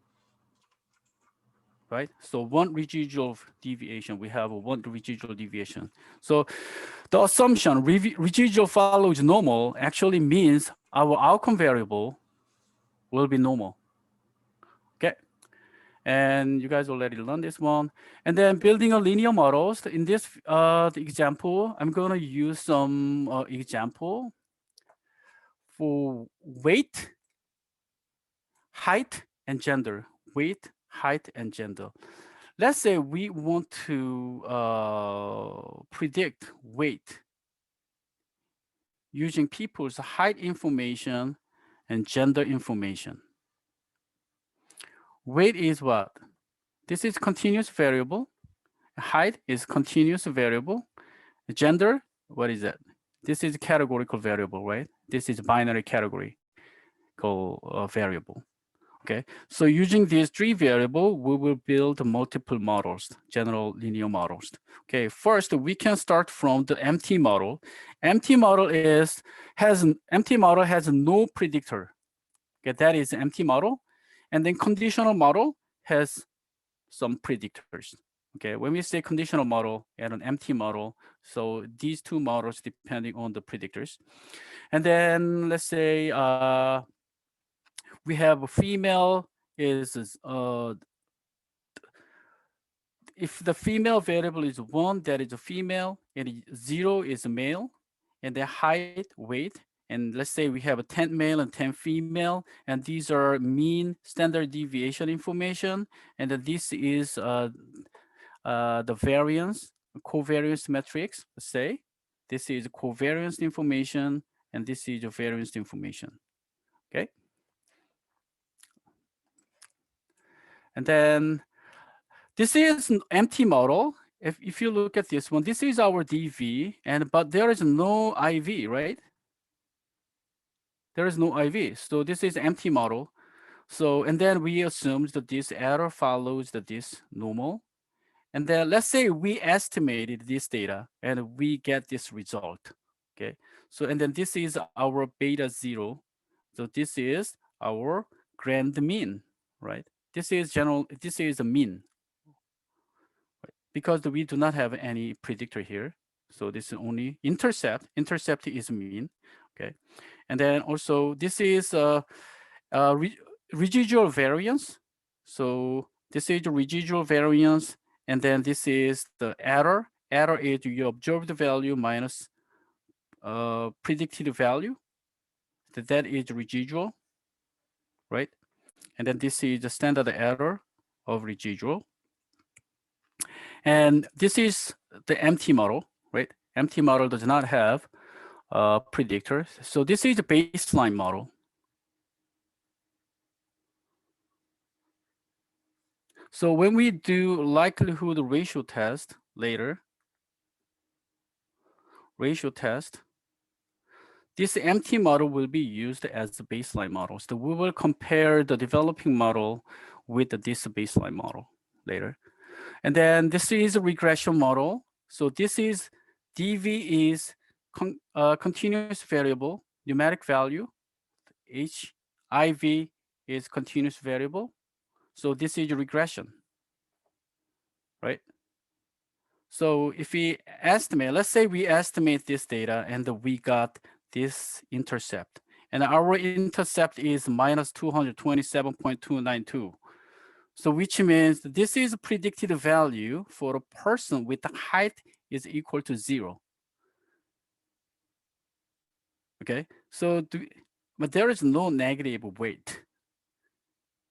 right? So one residual deviation, we have a one residual deviation. So the assumption residual follows normal actually means our outcome variable will be normal. Okay. And you guys already learned this one. And then building a linear models. In this the example, I'm gonna use some example for weight, height, and gender. Weight, height, and gender. Let's say we want to predict weight using people's height information and gender information. Weight is what? This is continuous variable. Height is continuous variable. Gender, what is that? This is categorical variable, right? This is binary categorical variable. Okay, so using these three variables, we will build multiple models, general linear models. Okay, first we can start from the empty model. Empty model has no predictor. Okay, that is empty model, and then conditional model has some predictors. Okay, when we say conditional model and an empty model, so these two models depending on the predictors, and then let's say we have a female is if the female variable is 1, that is a female, and 0 is a male, and the height, weight, and let's say we have a 10 male and 10 female, and these are mean standard deviation information, and then this is the variance, covariance matrix, let's say. This is covariance information, and this is variance information, okay? And then this is an empty model. If you look at this one, this is our DV, but there is no IV, right? There is no IV. So this is empty model. So, and then we assume that this error follows this normal. And then let's say we estimated this data and we get this result. Okay. So, and then this is our beta 0. So this is our grand mean, right? This is a mean, because we do not have any predictor here. So this is only intercept. Intercept is mean, okay? And then also this is residual variance. So this is the residual variance, and then this is the error. Error is your observed value minus predicted value. That is residual, right? And then this is the standard error of residual. And this is the empty model, right? Empty model does not have predictors. So this is the baseline model. So when we do likelihood ratio test later, this empty model will be used as the baseline model. So we will compare the developing model with this baseline model later. And then this is a regression model. So this is dv is continuous variable, numeric value. H IV is continuous variable. So this is regression, right? So if we estimate, let's say we estimate this data and we got this intercept. And our intercept is minus 227.292. So which means this is predicted value for a person with the height is equal to 0. Okay, so but there is no negative weight,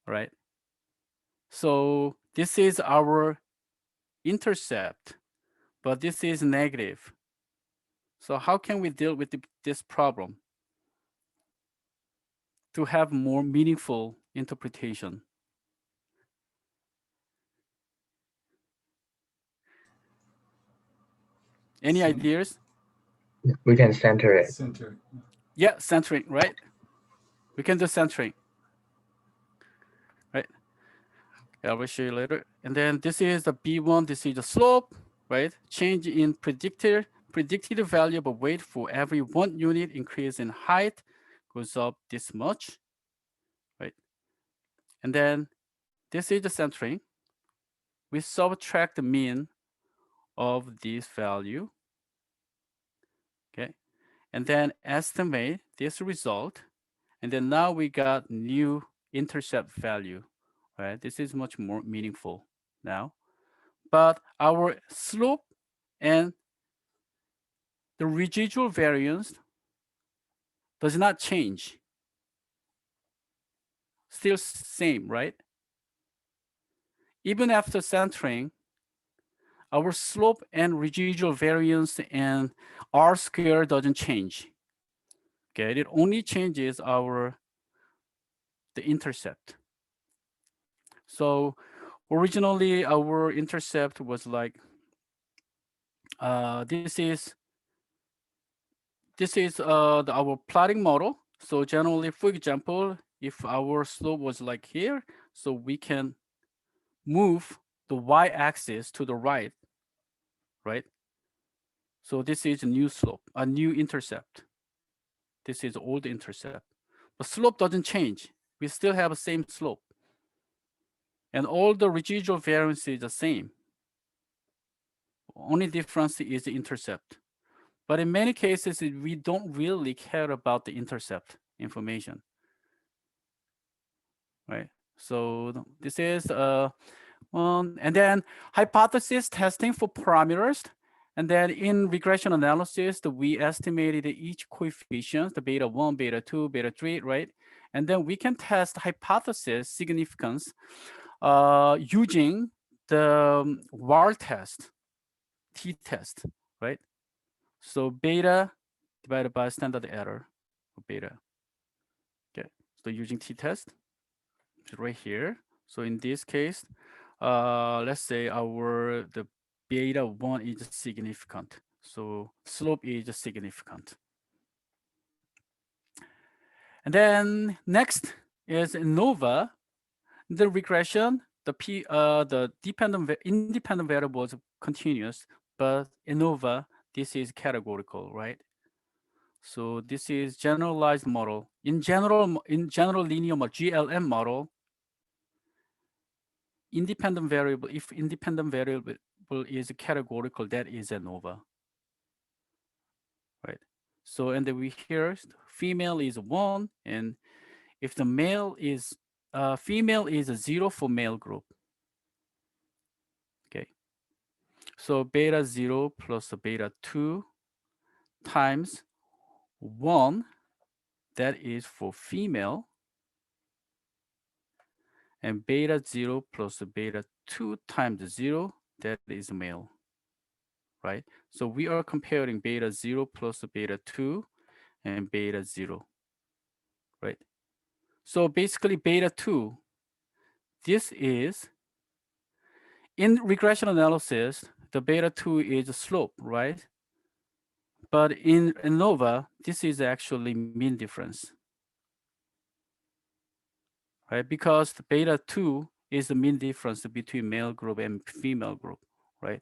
right? So this is our intercept, but this is negative. So how can we deal with this problem to have more meaningful interpretation? Any ideas? We can center it. Center. Yeah, centering, right? We can do centering, right? I will show you later. And then this is the B1, this is the slope, right? Change in predicted value of weight for every 1 unit increase in height goes up this much, right? And then this is the centering. We subtract the mean of this value, okay? And then estimate this result. And then now we got new intercept value, right? This is much more meaningful now. But our slope and the residual variance does not change. Still same, right? Even after centering, our slope and residual variance and R square doesn't change. Okay, it only changes the intercept. So originally our intercept was like this is our plotting model. So generally, for example, if our slope was like here, so we can move the y-axis to the right, right? So this is a new slope, a new intercept. This is old intercept. But slope doesn't change. We still have the same slope. And all the residual variance is the same. Only difference is the intercept. But in many cases, we don't really care about the intercept information, right? So this is one, and then hypothesis testing for parameters. And then in regression analysis, we estimated each coefficient, the beta 1, beta 2, beta 3, right? And then we can test hypothesis significance using the VAR test, t-test, right? So beta divided by standard error of beta. Okay, so using t-test right here. So in this case, let's say the beta 1 is significant. So slope is significant. And then next is ANOVA, the regression, the independent variables continuous, but ANOVA, this is categorical, right? So this is generalized model. In general linear model, GLM model, independent variable, if independent variable is categorical, that is ANOVA, right? So, and then we here, female is 1, and if the female is a 0 for male group, okay? So beta 0 plus beta 2 times 1, that is for female, and beta 0 plus beta 2 times 0, that is male, right? So we are comparing beta 0 plus beta 2 and beta 0, right? So basically beta 2, this is, in regression analysis, the beta 2 is a slope, right? But in ANOVA, this is actually mean difference, right? Because the beta 2 is the mean difference between male group and female group, right?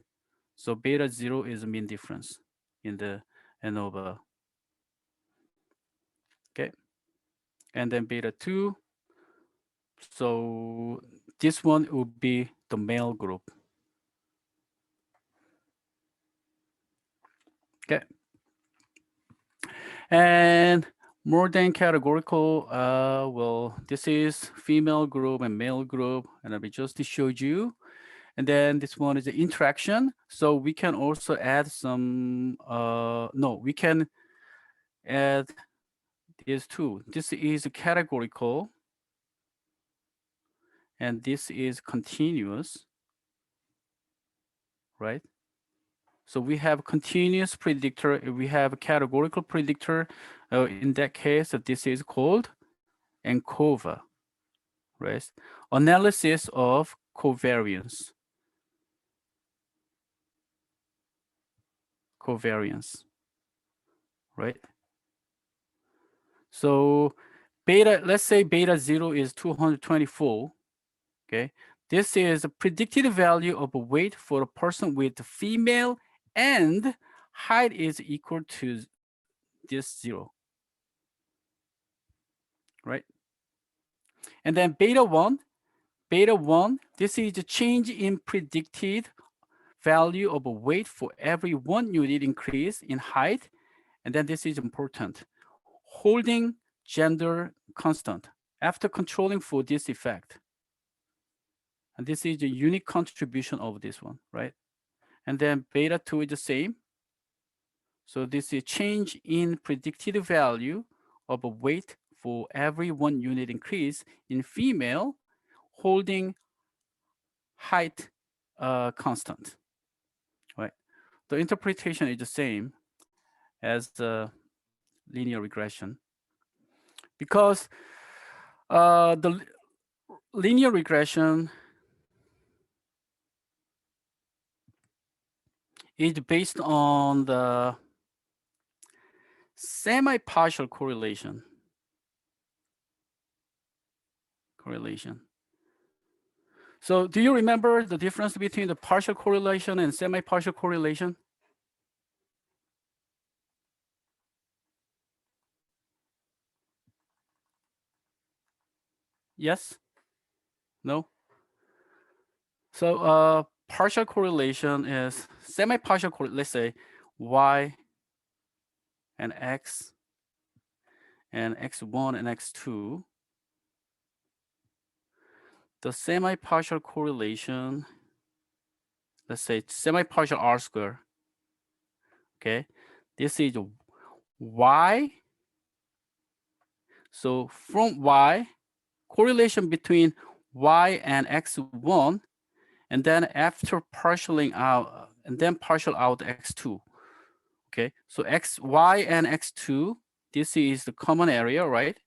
So beta 0 is the mean difference in the ANOVA. Okay. And then beta 2. So this one would be the male group. Okay. And more than categorical, well, this is female group and male group, and I just showed you. And then this one is the interaction. So we can also add some, no, we can add these two. This is categorical, and this is continuous, right? So we have continuous predictor, we have a categorical predictor. In that case, this is called ANCOVA, right? Analysis of covariance. Covariance, right? So beta, let's say beta 0 is 224, okay? This is a predicted value of a weight for a person with female and height is equal to this 0, right? And then beta 1, this is a change in predicted value of a weight for every 1 unit increase in height. And then this is important. Holding gender constant after controlling for this effect. And this is a unique contribution of this one, right? And then beta 2 is the same. So this is change in predicted value of a weight for every 1 unit increase in female holding height constant, right? The interpretation is the same as the linear regression because the linear regression is based on the semi-partial correlation. So do you remember the difference between the partial correlation and semi-partial correlation? Yes? No? So partial correlation is semi-partial, let's say y and x and x1 and x2. The semi-partial correlation, let's say semi-partial R square, okay? This is y. So from y, correlation between y and x1, and then after partialing out, and then partial out x2, okay? So y and x2, this is the common area, right?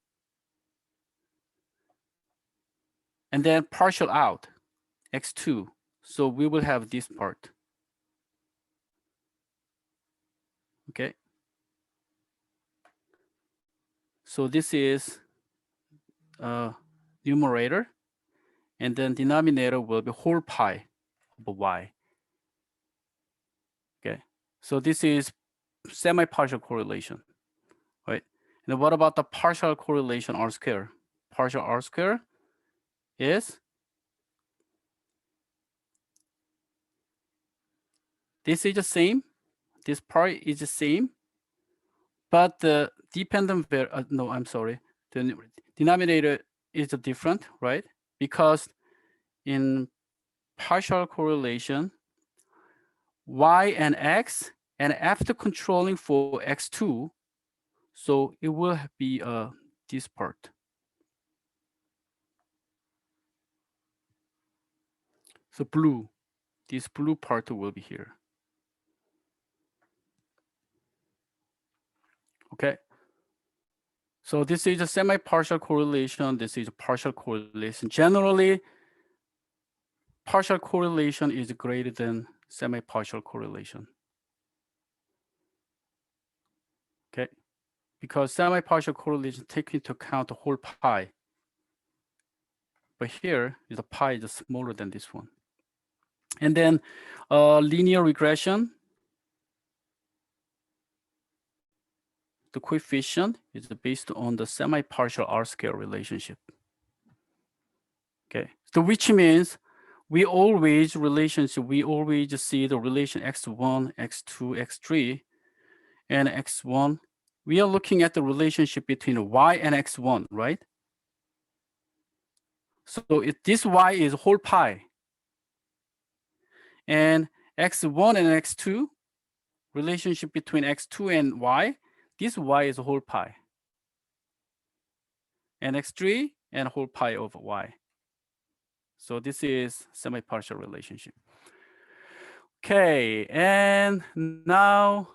And then partial out x2. So we will have this part, okay? So this is numerator, and then denominator will be whole pi of y, okay? So this is semi-partial correlation, right? And what about the partial correlation R square? Partial R square is this is the same. This part is the same, but the dependent no, I'm sorry. The denominator is different, right? Because in partial correlation, y and x, and after controlling for x2, so it will be this part. So blue, this blue part will be here. Okay. So this is a semi-partial correlation. This is a partial correlation. Generally, partial correlation is greater than semi-partial correlation. because semi-partial correlation take into account the whole pi. But here is the pi is smaller than this one. And then linear regression, the coefficient is based on the semi-partial R-scale relationship. Okay, so which means we always see the relation x1, x2, x3, and x1. We are looking at the relationship between y and x1, right? So this y is whole pi, and x1 and x2, relationship between x2 and y, this y is whole pi, and x3 and whole pi over y. So this is semi-partial relationship. Okay, and now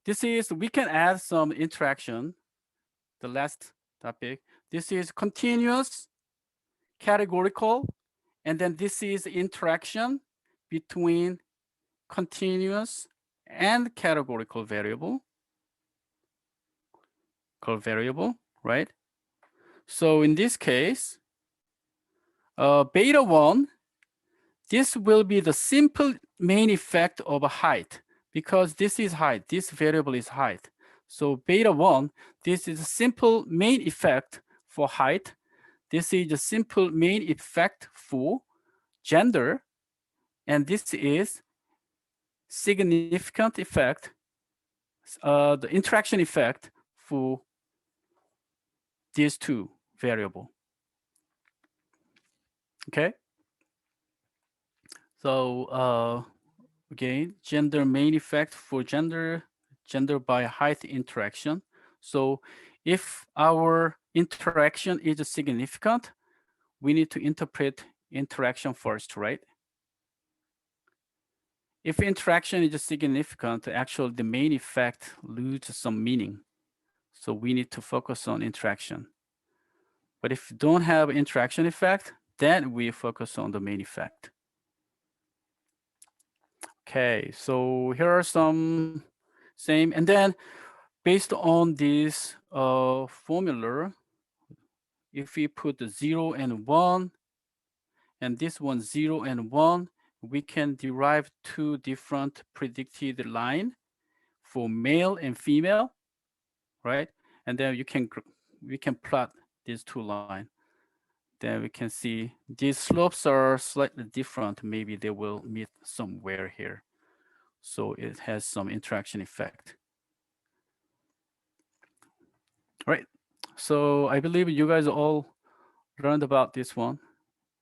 we can add some interaction. The last topic. This is continuous, categorical, and then this is interaction between continuous and categorical variable, called variable, right? So in this case, beta 1, this will be the simple main effect of a height, because this is height, this variable is height. So beta 1, this is a simple main effect for height. This is a simple main effect for gender, and this is significant effect, the interaction effect for these two variable. Okay. So again, gender main effect for gender by height interaction. So if our interaction is significant, we need to interpret interaction first, right? If interaction is significant, actually the main effect loses some meaning. So we need to focus on interaction. But if you don't have interaction effect, then we focus on the main effect. Okay, so here are some same, and then based on this formula, if we put the 0 and 1, and this one 0 and 1, we can derive two different predicted line for male and female, right? And then we can plot these two lines. Then we can see these slopes are slightly different. Maybe they will meet somewhere here. So it has some interaction effect. Right. So I believe you guys all learned about this one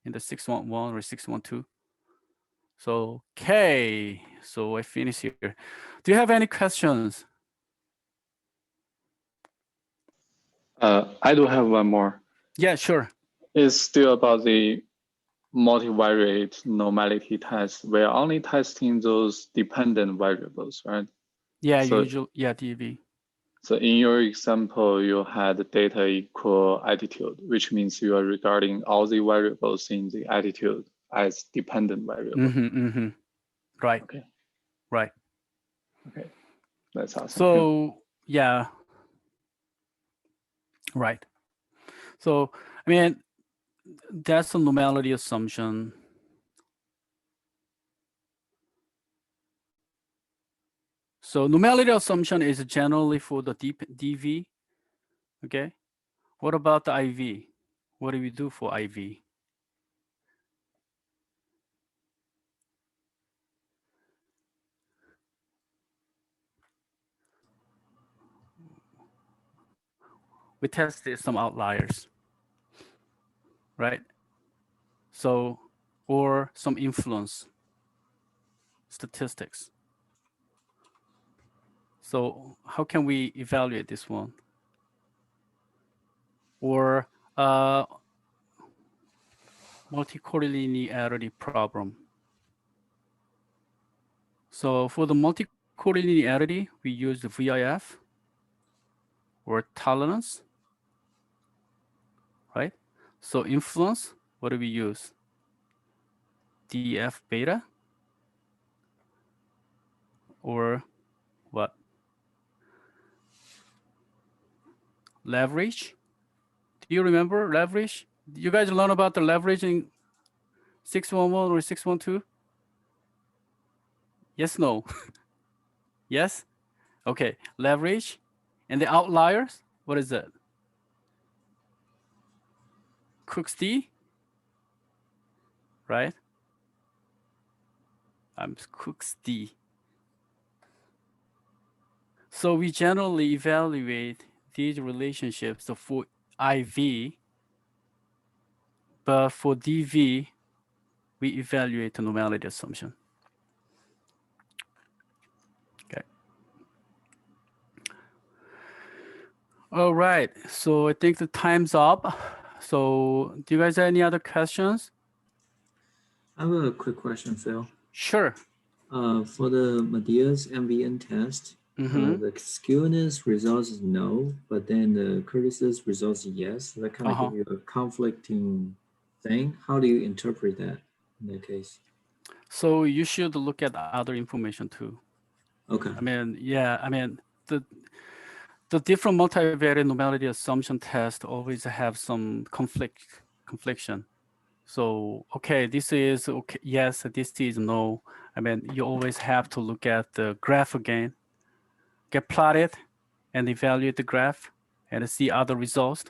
in the 611 or 612. So, okay, so I finish here. Do you have any questions? I do have one more. Yeah, sure. It's still about the multivariate normality test. We're only testing those dependent variables, right? Yeah, So- usual. Yeah, DV. So in your example, you had data equal attitude, which means you are regarding all the variables in the attitude as dependent variable. Right. Okay. Right. Okay. That's awesome. So yeah. Right. So I mean, that's a normality assumption. So normality assumption is generally for the DV. Okay. What about the IV? What do we do for IV? We tested some outliers, right? So, or some influence statistics. So how can we evaluate this one? Or multicollinearity problem. So for the multicollinearity, we use the VIF or tolerance, right? So influence, what do we use? DF beta or what? leverage. Do you remember leverage? You guys learn about the leverage in 611 or 612? Yes, no? Yes? Okay, leverage. And the outliers, what is that? Cook's D, right? I'm Cook's D. So we generally evaluate these relationships for IV, but for DV, we evaluate the normality assumption. Okay. All right, so I think the time's up. So do you guys have any other questions? I have a quick question, Phil. Sure. For the Media's MVN test, the skewness results is no, but then the Curtis's results is yes. That kind of give you a conflicting thing. How do you interpret that in that case? So you should look at other information too. Okay. I mean, yeah, I mean, the different multivariate normality assumption test always have some confliction. So, okay, this is okay, yes, this is no. I mean, you always have to look at the graph again, get plotted and evaluate the graph and see other results.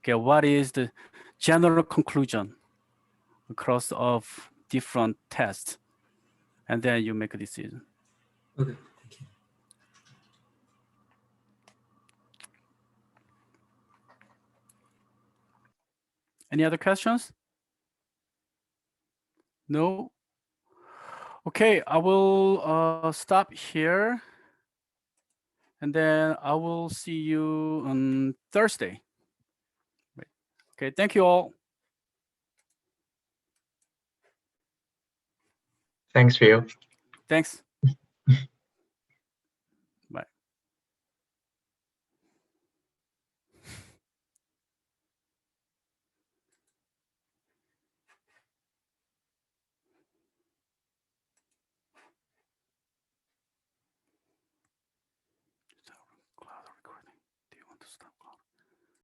Okay, what is the general conclusion across of different tests? And then you make a decision. Okay. Thank you. Any other questions? No? Okay, I will stop here. And then I will see you on Thursday. Okay, thank you all. Thanks, Phil. Thanks.